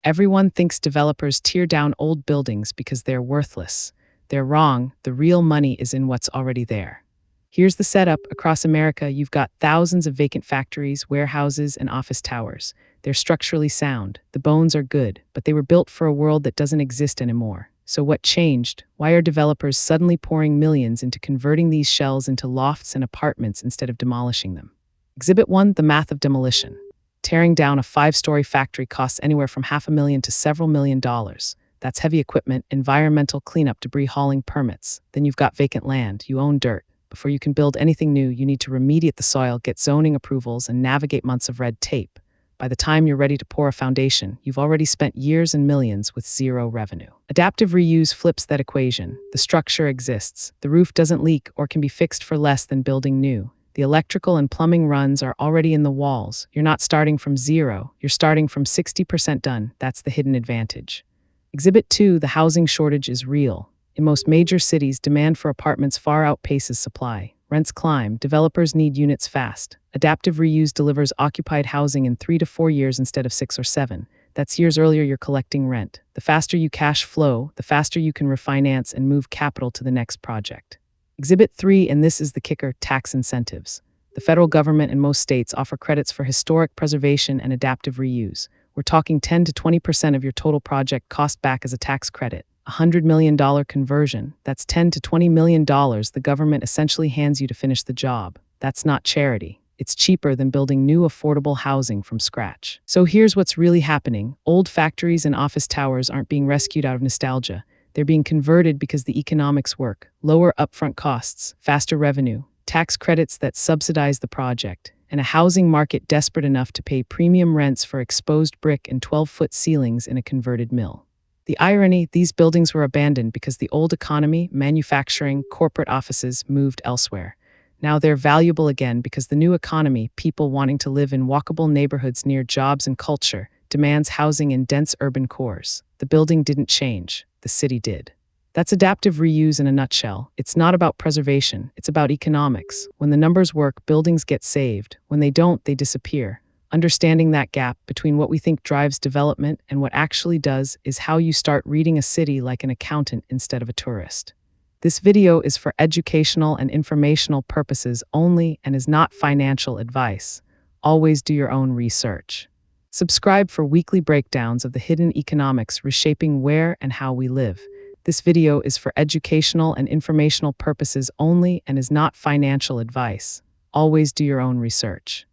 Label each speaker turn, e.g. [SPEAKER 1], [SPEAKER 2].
[SPEAKER 1] Everyone thinks developers tear down old buildings because they're worthless. They're wrong. The real money is in what's already there. Here's the setup. Across America, you've got thousands of vacant factories, warehouses, and office towers. They're structurally sound. The bones are good, but they were built for a world that doesn't exist anymore. So what changed? Why are developers suddenly pouring millions into converting these shells into lofts and apartments instead of demolishing them? Exhibit 1, the math of demolition. Tearing down a 5-story factory costs anywhere from $500,000 to several $1,000,000. That's heavy equipment, environmental cleanup, debris hauling, permits. Then you've got vacant land. You own dirt. Before you can build anything new, you need to remediate the soil, get zoning approvals, and navigate months of red tape. By the time you're ready to pour a foundation, you've already spent years and millions with zero revenue. Adaptive reuse flips that equation. The structure exists. The roof doesn't leak or can be fixed for less than building new. The electrical and plumbing runs are already in the walls. You're not starting from zero. You're starting from 60% done. That's the hidden advantage. Exhibit 2, the housing shortage is real. In most major cities, demand for apartments far outpaces supply. Rents climb. Developers need units fast. Adaptive reuse delivers occupied housing in 3 to 4 years instead of 6 or 7. That's years earlier you're collecting rent. The faster you cash flow, the faster you can refinance and move capital to the next project. Exhibit 3, and this is the kicker, tax incentives. The federal government and most states offer credits for historic preservation and adaptive reuse. We're talking 10 to 20% of your total project cost back as a tax credit. $100 million conversion, that's $10 to $20 million the government essentially hands you to finish the job. That's not charity. It's cheaper than building new affordable housing from scratch. So here's what's really happening. Old factories and office towers aren't being rescued out of nostalgia. They're being converted because the economics work. Lower upfront costs, faster revenue, tax credits that subsidize the project, and a housing market desperate enough to pay premium rents for exposed brick and 12-foot ceilings in a converted mill. The irony, these buildings were abandoned because the old economy, manufacturing, corporate offices moved elsewhere. Now they're valuable again because the new economy, people wanting to live in walkable neighborhoods near jobs and culture, demands housing in dense urban cores. The building didn't change, the city did. That's adaptive reuse in a nutshell. It's not about preservation, it's about economics. When the numbers work, buildings get saved. When they don't, they disappear. Understanding that gap between what we think drives development and what actually does is how you start reading a city like an accountant instead of a tourist. This video is for educational and informational purposes only and is not financial advice. Always do your own research. Subscribe for weekly breakdowns of the hidden economics reshaping where and how we live. This video is for educational and informational purposes only and is not financial advice. Always do your own research.